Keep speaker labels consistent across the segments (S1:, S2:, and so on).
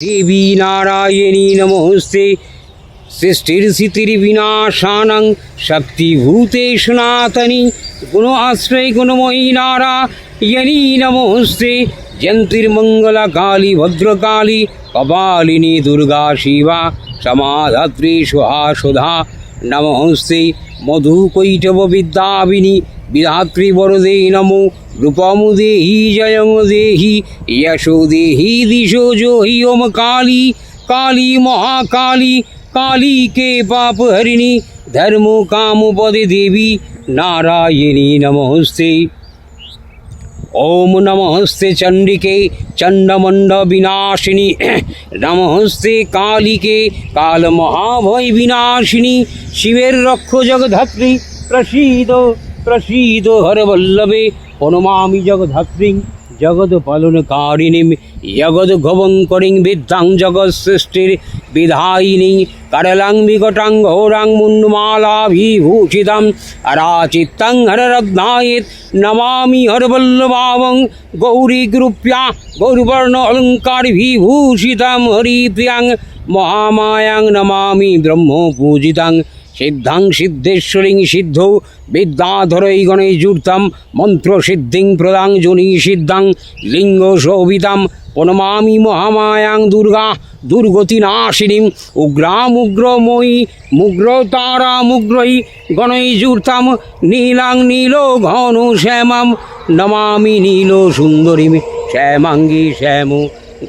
S1: देवी नारायणी नमोस्ते सृष्टिर्स्थितिर्विनाशानं शक्तिभूते सनातनी गुण आश्रय गुणमयी नारायणी नमोस्ते जयन्तिर्मंगला काली भद्रकाली कपालिनी दुर्गा शिवा समाधात्री सुधा नमोस्ते मधुकैटभ विद्याविनी विधात्री वरदे नमो रूपम देहि जयम देहि यशो देहि दिशो जोहि ओम काली काली महाकाली काली के पाप हरिणी धर्म काम पदे देवी नारायणी नमोस्ते ओम नमस्ते चंडिके चंडमंड विनाशिनी नमस्ते कालिके काल महाभय विनाशिनी शिवेर रक्ष जगधत्री प्रसीद प्रसीद हरवल्लभे प्रणमामि जगधत्रीं जगत्पालनकारिणीं जगद्भवङ्करीं विद्यां जगत्सृष्टिर्विधायिनीं करलां विकटां घोरां मुण्डमालाभिभूषितां अराचित्तं हररत्नायित् नमामि हरवल्लभावं गौरीगृप्या गौरवर्ण अलङ्कारविभूषितां हरिप्रियां महामायां नमामि ब्रह्मपूजितां सिद्धां सिद्धेश्वरीं सिद्धौ विद्याधरै गणैर्जुतां मन्त्रसिद्धिं प्रदां जोनि सिद्धां लिङ्गशोभितां प्रणमामि महामायां दुर्गा दुर्गतिनाशिनीं उग्रामुग्रमयी मुग्रतारामुग्रै गणैर्जुतां नीलां नीलो घनश्यामां नमामि नीलसुन्दरीं श्यामाङ्गी श्यामो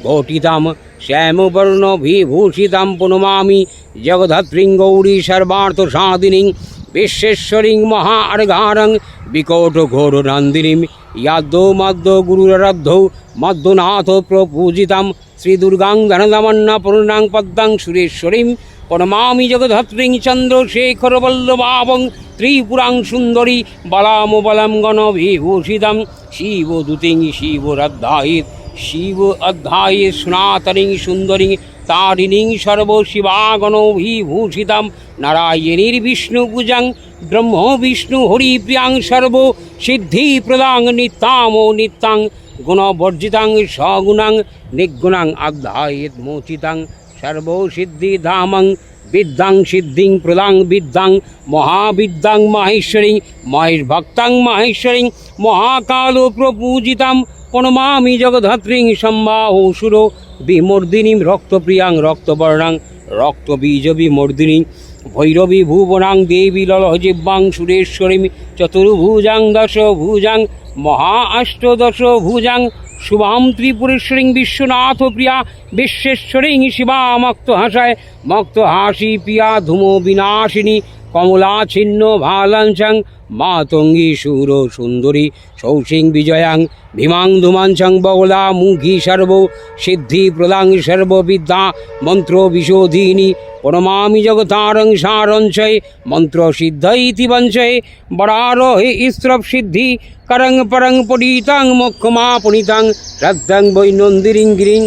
S1: घटितां श्यामवर्णविभूषितां प्रणमामि जगधत्रीं गौरी सर्वार्थसाधिनीं विश्वेश्वरीं महार्घारं विकटघोरनन्दिनीं याद्दौ मद्दौ गुरुराराद्धौ मद्दनाथ प्रपूजितां श्रीदुर्गां धनदमन्नपूर्णां पद्मां सुरेश्वरीं प्रणमामि जगधत्रीं चन्द्रशेखरवल्लभावं त्रिपुरां सुन्दरी बलामबलं गणविभूषितां शिवदूतीं शिवराध्यायित् शिव अध्याये सनातनीं सुन्दरीं तारिणीं सर्वशिवागणविभूषितां नारायणीर्विष्णुपूजां ब्रह्म विष्णु हरिप्रियां सर्वसिद्धिप्रदां नित्यामो नित्यां गुणवर्जितां सगुणां निर्गुणां अध्यायेत् मोचितां सर्वसिद्धिधामं विद्यां सिद्धिं प्रदां विद्यां महाविद्यां माहेश्वरीं महेशभक्तां माहेश्वरीं महाकालो प्रपूजितां प्रणमामि जगधत्रीं सम्बाहुसुरो विमर्दिनीं रक्तप्रियां रक्तवर्णां रक्तबीजविमर्दिनीं भैरवी भुवनां देवी ललहजिह्वां सुरेश्वरीं चतुर्भुजां दशभुजां महा अष्टदशभुजां शुभां त्रिपुरेश्वरीं विश्वनाथप्रिया विश्वेश्वरीं शिवामक्तहसाय मक्तहासी प्रिया धूमो विनाशिनी कमलाछिन्न भालांचां मातंगी शूर सुंदरी सौसिं विजयां भीमां धुमांचां बगला मुखी सर्व सिद्धि प्रदां सर्वविद्या मंत्र विशोधिनी प्रणमामि जगतारं सारंचय मंत्र सिद्धैति वंचय बरारोहे स्त्रव सिद्धि करं परं पठितां मोक्षमा पुनितां रक्तं वैनन्दिरीं गिरिं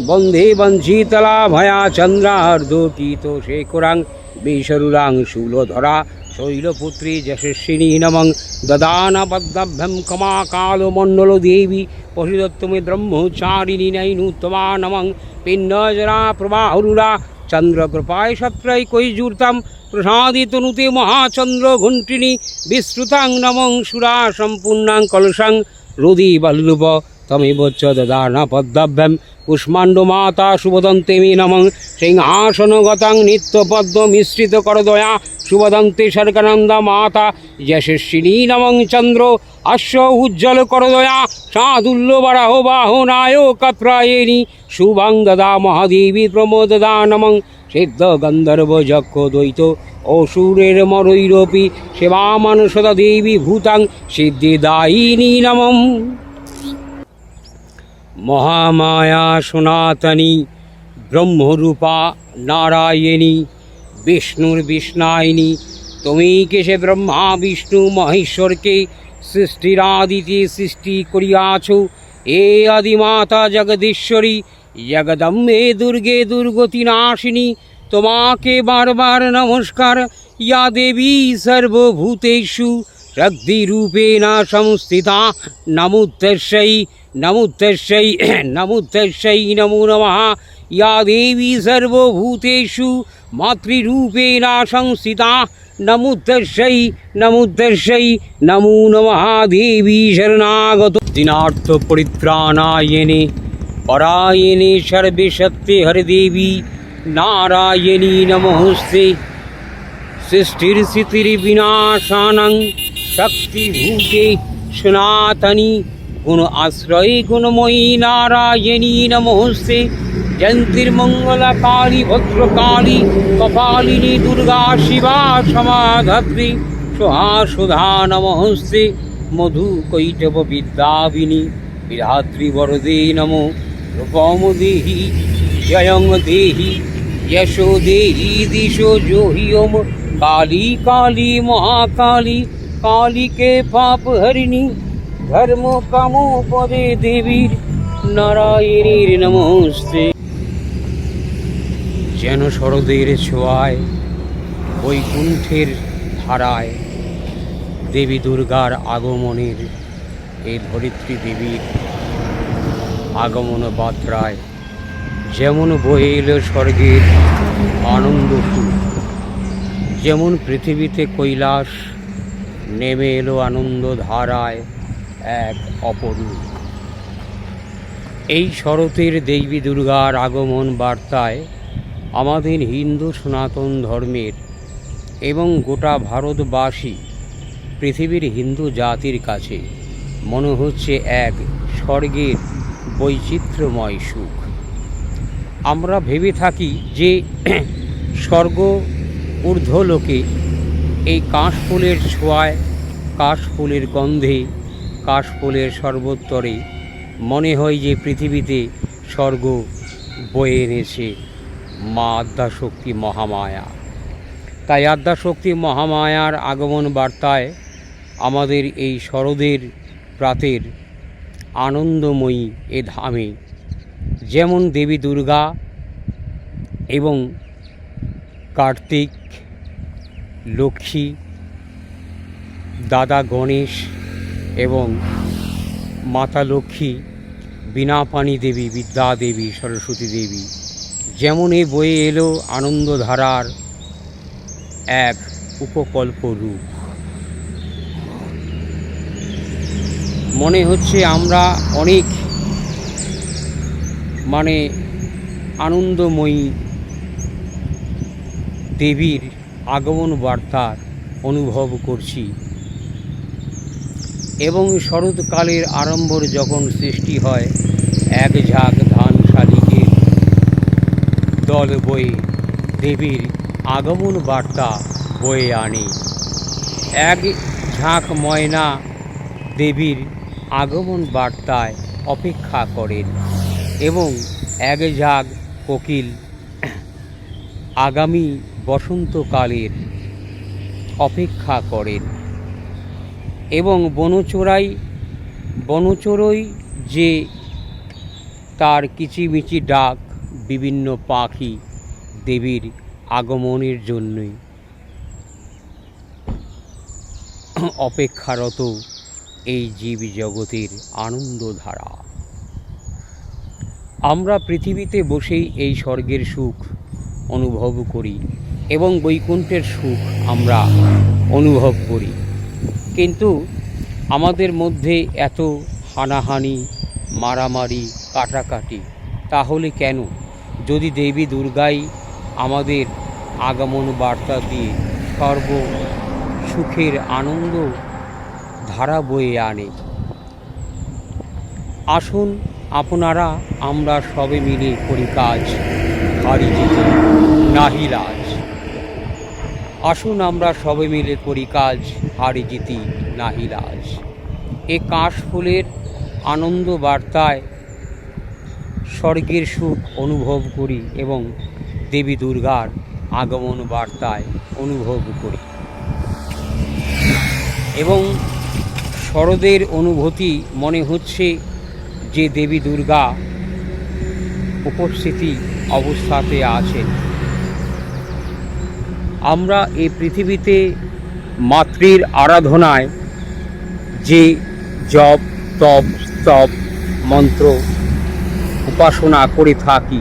S1: वन्दे वंशीतला भया चन्द्रार्धोकितो शेखरां विशरुरां शूलधरा शैलपुत्री यशस्विनी नमं ददाना पद्मभ्यं कमाकालमण्डल देवी पशुदत्तमे ब्रह्मचारिणी नैनुत्तमा नमं पिण्डजरा प्रवाहुरुरा चन्द्रकृपाय सत्रैकैर्जुतां प्रसादितनुते महाचन्द्र घुण्टिनी विस्तृतां नमं सुरा सम्पूर्णां कलशां रुदि वल्लभ तमेव च ददाना पद्मभ्यं कुष्माण्डमाता शुभदन्ते मे नमं सिंहासनगतां नित्यपद्ममिश्रितकरदया शुभदन्ते सर्गानन्दा माता यशस्विनी नमं चन्द्र अश्व उज्ज्वलकरदया सादुल्यवराहो बाहोनाय कत्रायिणी शुभं ददा महादेवी प्रमोददा नमं सिद्धगन्धर्वयक्षद्वैत असुरेर्मरैरपि सेवामानसदा देवी भूतां सिद्धिदायिनी नमम् महामाया सनातनी ब्रह्मरूपा नारायणी विष्णुर्विष्णायिनी তুমি কেশে ব্রহ্মা বিষ্ণু মহেশ্বরকে সৃষ্টিরাদিতে সৃষ্টি করিয়াছ এ আদিমাতা জগদীশ্বরী জগদম্বে দুর্গে দুর্গতিনাশিনী তোমাকে বারবার নমস্কার ইয়া দেবী সর্বভূতেষু शक्तिरूपेण संस्थिता नमुत्तस्यै नमुत्तस्यै नमुत्तस्यै नमो नमः या देवी सर्वभूतेषु मातृरूपेण संस्थिता नमुद्दर्शै नमुद्दर्शै नमो नमः देवी शरणागत दिनार्थ परित्राणायने परायणे सर्वे सत्ये हरदेवी नारायणी नमोस्ते सृष्टिर्स्थितिर्विनाशानं शक्तिभूते सनातनी गुण आश्रये गुणमयी नारायणी नमोस्ते जयन्तीर्मङ्गला काली भद्रकाली कपालिनी दुर्गा शिवा समाधत्रि स्वाहा सुधा नमोस्ते मधुकैटभ विद्याविनी विधात्री वरदे नमो रूपं देहि जयं देहि यशो देहि दिशो जोहि ओम काली काली महाकाली काली के पाप हरिणी धर्म कामो पदे देवी नारायणीर नमोस्ते যেন শরদের ছোঁয়ায় বৈকুণ্ঠের ধারায় দেবী দুর্গার আগমনের এই ধরিত্রী দেবীর আগমন বার্তায় যেমন বয়ে এলো স্বর্গের আনন্দ সুখ, যেমন পৃথিবীতে কৈলাস নেমে এলো আনন্দ ধারায় এক অপরূপ। এই শরতের দেবী দুর্গার আগমন বার্তায় আমাদের হিন্দু সনাতন ধর্মের এবং গোটা ভারতবাসী পৃথিবীর হিন্দু জাতির কাছে মনে হচ্ছে এক স্বর্গের বৈচিত্র্যময় সুখ। আমরা ভেবে থাকি যে স্বর্গ ঊর্ধ্বলোকে এই কাশফুলের ছোঁয়ায়, কাশফুলের গন্ধে, কাশফুলের সর্বোত্তরে মনে হয় যে পৃথিবীতে স্বর্গ বয়ে এনেছে মা আদ্যাশক্তি মহামায়া। তাই আদ্যাশক্তি মহামায়ার আগমন বার্তায় আমাদের এই শরদের প্রাতের আনন্দময়ী এ ধামে যেমন দেবী দুর্গা এবং কার্তিক, লক্ষ্মী, দাদা গণেশ এবং মাতা লক্ষ্মী, বীণাপাণি দেবী, বিদ্যা দেবী, সরস্বতী দেবী যেমন এ বয়ে এলো আনন্দধারার এক উপকল্প রূপ। মনে হচ্ছে আমরা অনেক আনন্দময়ী দেবীর আগমন বার্তার অনুভব করছি এবং শরৎকালের আরম্ভর যখন সৃষ্টি হয় এক ঝাঁক ধান শালিকের দল বয়ে দেবীর আগমন বার্তা বয়ে আনে। এক ঝাঁক ময়না দেবীর আগমন বার্তায় অপেক্ষা করেন এবং এক ঝাঁক কোকিল আগামী বসন্তকালের অপেক্ষা করেন এবং বনচড়ই যে তার কিচিমিচি ডাক বিভিন্ন পাখি দেবীর আগমনের জন্যই অপেক্ষারত এই জীব জগতের আনন্দধারা। আমরা পৃথিবীতে বসেই এই স্বর্গের সুখ অনুভব করি এবং বৈকুণ্ঠের সুখ আমরা অনুভব করি, কিন্তু আমাদের মধ্যে এত হানাহানি, মারামারি, কাটাকাটি তাহলে কেন? যদি দেবী দুর্গাই আমাদের আগমন বার্তা দিয়ে সর্ব সুখের আনন্দ ধারা বয়ে আনে। আসুন আপনারা আমরা সবে মিলে করি কাজ, হারি জিতি নাহি লাজ। আসুন আমরা সবে মিলে করি কাজ, হারি জিতি নাহি লাজ। এ কাশফুলের আনন্দ বার্তায় স্বর্গের সুখ অনুভব করি এবং দেবী দুর্গার আগমন বার্তায় অনুভব করি এবং শরদের অনুভূতি মনে হচ্ছে যে দেবী দুর্গা উপস্থিতি অবস্থাতে আছেন। আমরা এই পৃথিবীতে মাতৃর আরাধনায় যে জপ, তপ, স্তব, মন্ত্র উপাসনা করে থাকি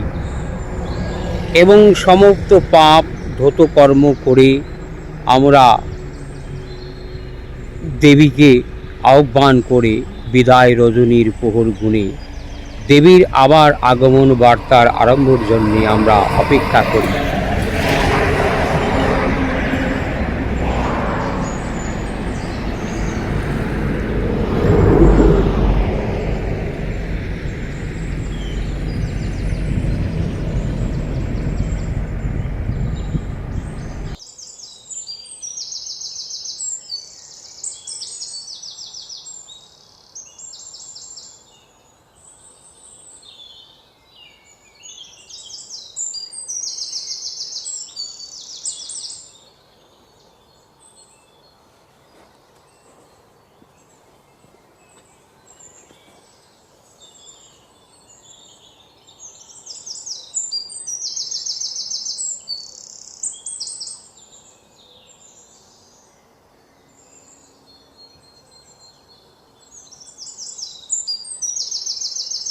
S1: এবং সমস্ত পাপ ধৌত কর্ম করে আমরা দেবীকে আহ্বান করে বিদায় রজনীর প্রহর গুণে দেবীর আবার আগমন বার্তার আরম্ভের জন্যে আমরা অপেক্ষা করি।